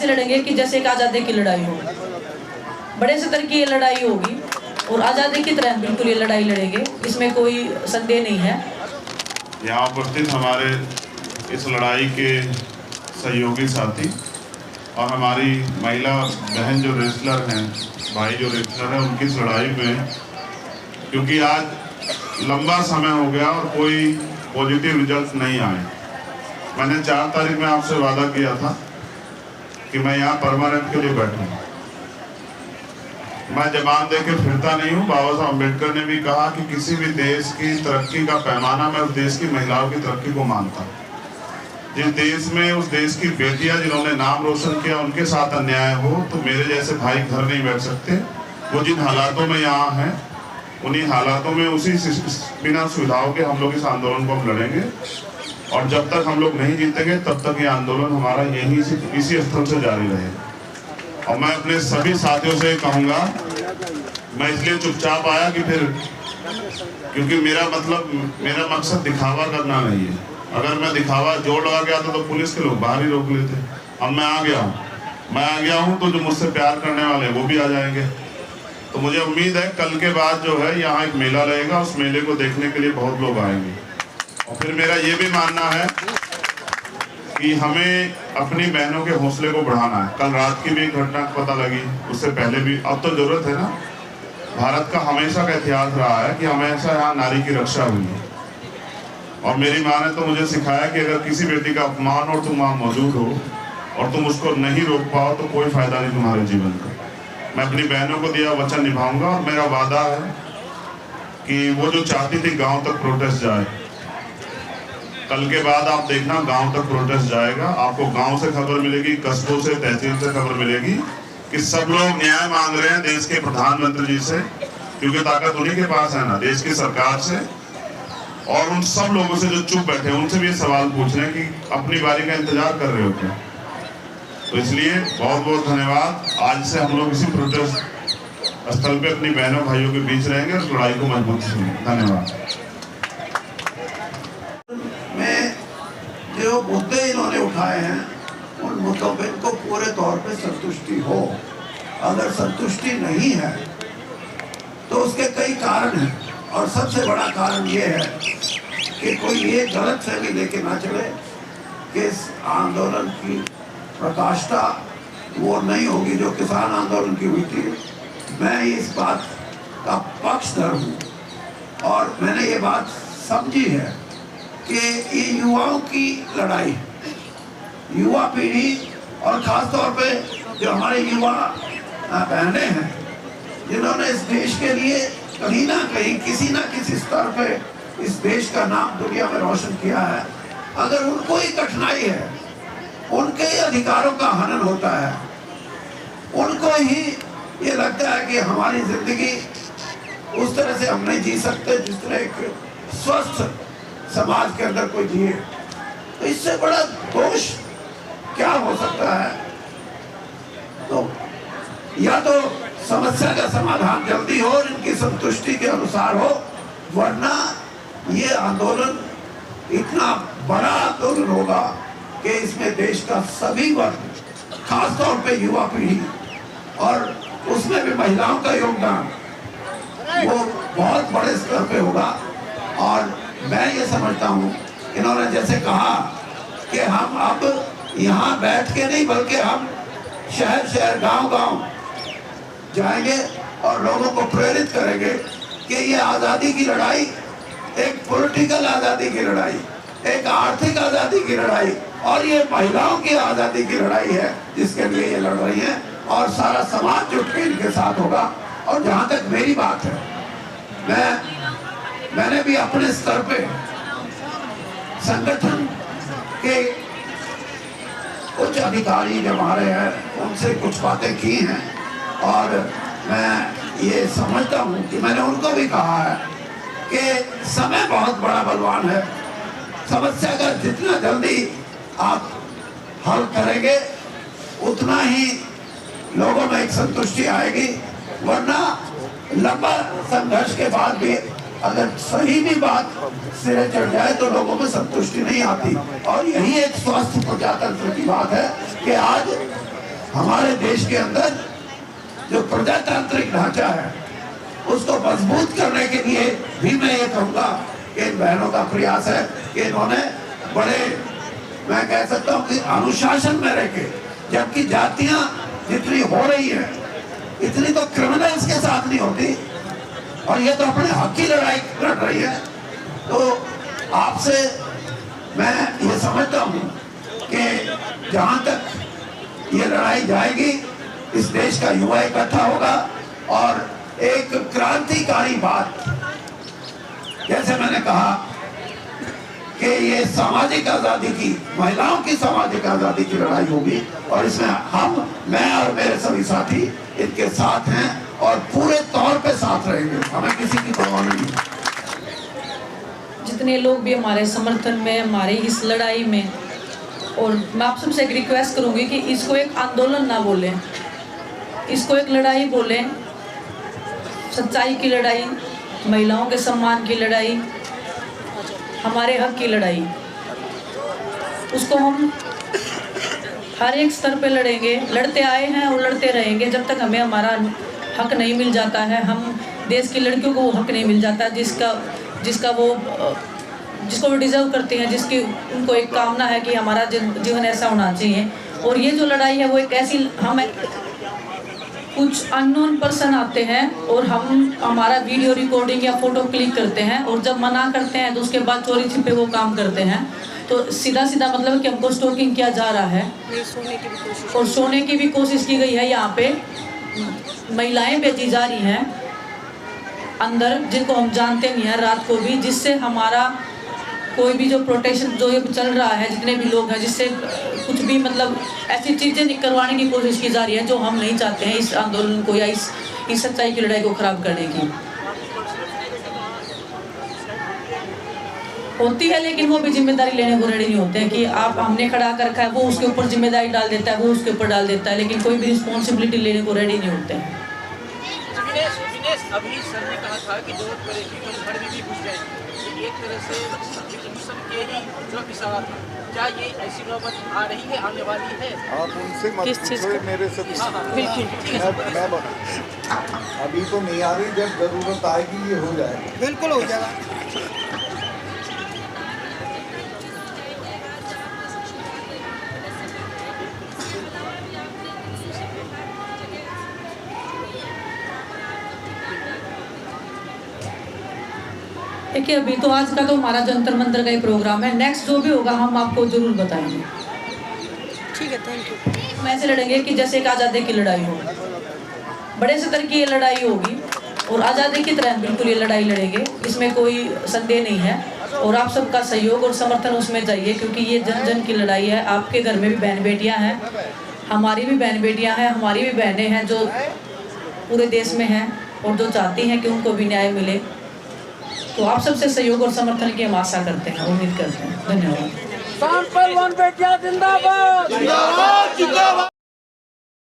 ऐसे लड़ेंगे कि जैसे एक आज़ादी की लड़ाई हो, बड़े स्तर की ये लड़ाई होगी और आज़ादी की तरह बिल्कुल ये लड़ाई लड़ेंगे, इसमें कोई संदेह नहीं है। यहाँ उपस्थित हमारे इस लड़ाई के सहयोगी साथी और हमारी महिला बहन जो रेसलर हैं, भाई जो रेसलर हैं, उनकी इस लड़ाई में, क्योंकि आज लंबा समय हो गया और कोई पॉजिटिव रिजल्ट नहीं आए। मैंने 4 तारीख में आपसे वादा किया था कि मैं यहाँ परमानेंट के लिए बैठूँ। मैं जबान दे के फिरता नहीं हूँ। बाबा साहब अम्बेडकर ने भी कहा कि किसी भी देश की तरक्की का पैमाना मैं उस देश की महिलाओं की तरक्की को मानता हूँ। जिस देश में उस देश की बेटियां जिन्होंने नाम रोशन किया उनके साथ अन्याय हो तो मेरे जैसे भाई घर नहीं बैठ सकते। वो जिन हालातों में यहाँ हैं उन्हीं हालातों में उसी बिना सुविधाओं के हम लोग इस आंदोलन को हम लड़ेंगे और जब तक हम लोग नहीं जीतेंगे तब तक ये आंदोलन हमारा यहीं से इसी स्थल से जारी रहेगा। और मैं अपने सभी साथियों से कहूँगा, मैं इसलिए चुपचाप आया कि फिर क्योंकि मेरा मकसद दिखावा करना नहीं है। अगर मैं दिखावा जोर लगा गया था तो पुलिस के लोग बाहर ही रोक लेते। अब मैं आ गया हूँ तो जो मुझसे प्यार करने वाले वो भी आ जाएंगे। तो मुझे उम्मीद है कल के बाद जो है यहाँ एक मेला लगेगा, उस मेले को देखने के लिए बहुत लोग आएंगे। और फिर मेरा ये भी मानना है कि हमें अपनी बहनों के हौसले को बढ़ाना है। कल रात की भी एक घटना पता लगी, उससे पहले भी। अब तो जरूरत है ना, भारत का हमेशा का इतिहास रहा है कि हमेशा यहाँ नारी की रक्षा हुई है। और मेरी माँ ने तो मुझे सिखाया कि अगर किसी बेटी का अपमान और तुम वहाँ मौजूद हो और तुम उसको नहीं रोक पाओ तो कोई फायदा नहीं तुम्हारे जीवन का। मैं अपनी बहनों को दिया वचन निभाऊंगा और मेरा वादा है कि वो जो चाहती थी गांव तक प्रोटेस्ट जाए, कल के बाद आप देखना गांव तक प्रोटेस्ट जाएगा। आपको गांव से खबर मिलेगी, कस्बों से, तहसील से खबर मिलेगी कि सब लोग न्याय मांग रहे हैं देश के प्रधानमंत्री जी से, क्योंकि ताकत उन्हीं के पास है ना, देश की सरकार से। और उन सब लोगों से जो चुप बैठे हैं उनसे भी सवाल पूछ रहे हैं कि अपनी बारी का इंतजार कर रहे हो क्या। तो इसलिए बहुत बहुत धन्यवाद। आज से हम लोग इसी प्रोटेस्ट स्थल पे अपनी बहनों भाइयों के बीच रहेंगे और लड़ाई को मजबूती से। धन्यवाद। में जो मुद्दे इन्होंने उठाए हैं उन मुद्दों पे इनको पूरे तौर पे संतुष्टि हो। अगर संतुष्टि नहीं है तो उसके कई कारण हैं और सबसे बड़ा कारण ये है कि कोई ये गलत फहमी लेके ना चले कि इस आंदोलन की प्रकाष्ठा वो नहीं होगी जो किसान आंदोलन की हुई थी। मैं इस बात का पक्षधर हूँ और मैंने ये बात समझी है कि ये युवाओं की लड़ाई, युवा पीढ़ी और ख़ास तौर पे जो हमारे युवा बहनें हैं जिन्होंने इस देश के लिए कहीं ना कहीं किसी ना किसी स्तर पे इस देश का नाम दुनिया में रोशन किया है, अगर उनको ही कठिनाई है, उनके अधिकारों का हनन होता है, उनको ही ये लगता है कि हमारी जिंदगी उस तरह से हम नहीं जी सकते जिस तरह एक स्वस्थ समाज के अंदर कोई जिए, तो इससे बड़ा दोष क्या हो सकता है। तो या तो समस्या का समाधान जल्दी हो और इनकी संतुष्टि के अनुसार हो, वरना ये आंदोलन इतना बड़ा आंदोलन होगा कि इसमें देश का सभी वर्ग, खासतौर पे युवा पीढ़ी और उसमें भी महिलाओं का योगदान वो बहुत बड़े स्तर पे होगा। और मैं ये समझता हूँ, इन्होंने जैसे कहा कि हम अब यहाँ बैठ के नहीं बल्कि हम शहर शहर गांव गांव जाएंगे और लोगों को प्रेरित करेंगे कि ये आज़ादी की लड़ाई एक पॉलिटिकल आज़ादी की लड़ाई, एक आर्थिक आज़ादी की लड़ाई और ये महिलाओं की आज़ादी की लड़ाई है जिसके लिए ये लड़ रही हैं और सारा समाज जुट के इनके साथ होगा। और जहाँ तक मेरी बात है, मैंने भी अपने स्तर पे संगठन के कुछ अधिकारी जब आ रहे हैं उनसे कुछ बातें की हैं और मैं ये समझता हूँ कि मैंने उनको भी कहा है कि समय बहुत बड़ा बलवान है। समस्या का जितना जल्दी आप हल करेंगे उतना ही लोगों में एक संतुष्टि आएगी, वरना लंबा संघर्ष के बाद भी अगर सही भी बात सिरे चढ़ जाए तो लोगों में संतुष्टि नहीं आती। और यही एक स्वस्थ प्रजातंत्र की बात है कि आज हमारे देश के अंदर जो प्रजातांत्रिक ढांचा है उसको मजबूत करने के लिए भी मैं ये कहूँगा कि इन बहनों का प्रयास है कि इन्होंने बड़े, मैं कह सकता हूँ कि अनुशासन में रह के, जबकि जातियां जितनी हो रही है इतनी तो क्रिमिनल्स के साथ नहीं होती, और ये तो अपने हक की लड़ाई लड़ रही है। तो आपसे मैं ये समझता हूँ कि जहाँ तक ये लड़ाई जाएगी इस देश का युवा इकट्ठा होगा और एक क्रांतिकारी बात, जैसे मैंने कहा कि ये सामाजिक आजादी की, महिलाओं की सामाजिक आजादी की लड़ाई होगी, और इसमें मैं और मेरे सभी साथी इनके साथ हैं और पूरे तौर पे साथ रहेंगे, हमें किसी की परवाह नहीं है। जितने लोग भी हमारे समर्थन में, हमारी इस लड़ाई में, और मैं आप सबसे एक रिक्वेस्ट करूंगी कि इसको एक आंदोलन ना बोलें, इसको एक लड़ाई बोलें, सच्चाई की लड़ाई, महिलाओं के सम्मान की लड़ाई, हमारे हक की लड़ाई। उसको हम हर एक स्तर पे लड़ेंगे, लड़ते आए हैं और लड़ते रहेंगे जब तक हमें हमारा हक नहीं मिल जाता है। हम देश की लड़कियों को वो हक नहीं मिल जाता जिसको वो डिज़र्व करते हैं, जिसकी उनको एक कामना है कि हमारा जीवन ऐसा होना चाहिए। और ये जो लड़ाई है वो एक ऐसी, हम कुछ अननोन पर्सन आते हैं और हमारा वीडियो रिकॉर्डिंग या फोटो क्लिक करते हैं, और जब मना करते हैं तो उसके बाद चोरी छिपे वो काम करते हैं। तो सीधा मतलब कि हमको स्टॉकिंग किया जा रहा है और सोने की भी कोशिश की गई है। यहाँ पे महिलाएं बेची जा रही हैं अंदर, जिनको हम जानते नहीं हैं, रात को भी, जिससे हमारा कोई भी जो प्रोटेक्शन जो ये चल रहा है, जितने भी लोग हैं, जिससे कुछ भी मतलब ऐसी चीज़ें करवाने की कोशिश की जा रही है जो हम नहीं चाहते हैं इस आंदोलन को या इस सच्चाई की लड़ाई को खराब करने की। होती है लेकिन वो भी जिम्मेदारी लेने को रेडी नहीं होते हैं कि आप हमने खड़ा कर रखा है, वो उसके ऊपर जिम्मेदारी डाल देता है, वो उसके ऊपर डाल देता है, लेकिन कोई भी रिस्पॉन्सिबिलिटी लेने को रेडी नहीं होते हैं। अभी सर ने कहा था कि जरूरत पड़ेगी तो घर में भी घुस जाएगी, एक तरह से विक्टिमिज्म के ही तरफ इशारा था। क्या ये ऐसी नौबत आ रही है, आने वाली है? आप उनसे मत पूछो, मेरे से बिल्कुल अभी तो नहीं आ रही, जब जरूरत आएगी ये हो जाएगा, बिल्कुल हो जाएगा। देखिए अभी तो आज का तो हमारा जंतर मंतर का ही प्रोग्राम है, नेक्स्ट जो भी होगा हम आपको जरूर बताएंगे। ठीक है, थैंक यू। हम ऐसे लड़ेंगे कि जैसे एक आज़ादी की लड़ाई हो, बड़े स्तर की ये लड़ाई होगी और आज़ादी की तरह बिल्कुल ये लड़ाई लड़ेंगे, इसमें कोई संदेह नहीं है। और आप सबका सहयोग और समर्थन उसमें चाहिए, क्योंकि ये जन जन की लड़ाई है। आपके घर में भी बहन बेटियाँ हैं, हमारी भी बहन बेटियाँ हैं, हमारी भी बहनें हैं जो पूरे देश में हैं और जो चाहती हैं कि उनको भी न्याय मिले। तो आप सबसे सहयोग और समर्थन की हम आशा करते हैं, उम्मीद करते हैं। धन्यवाद।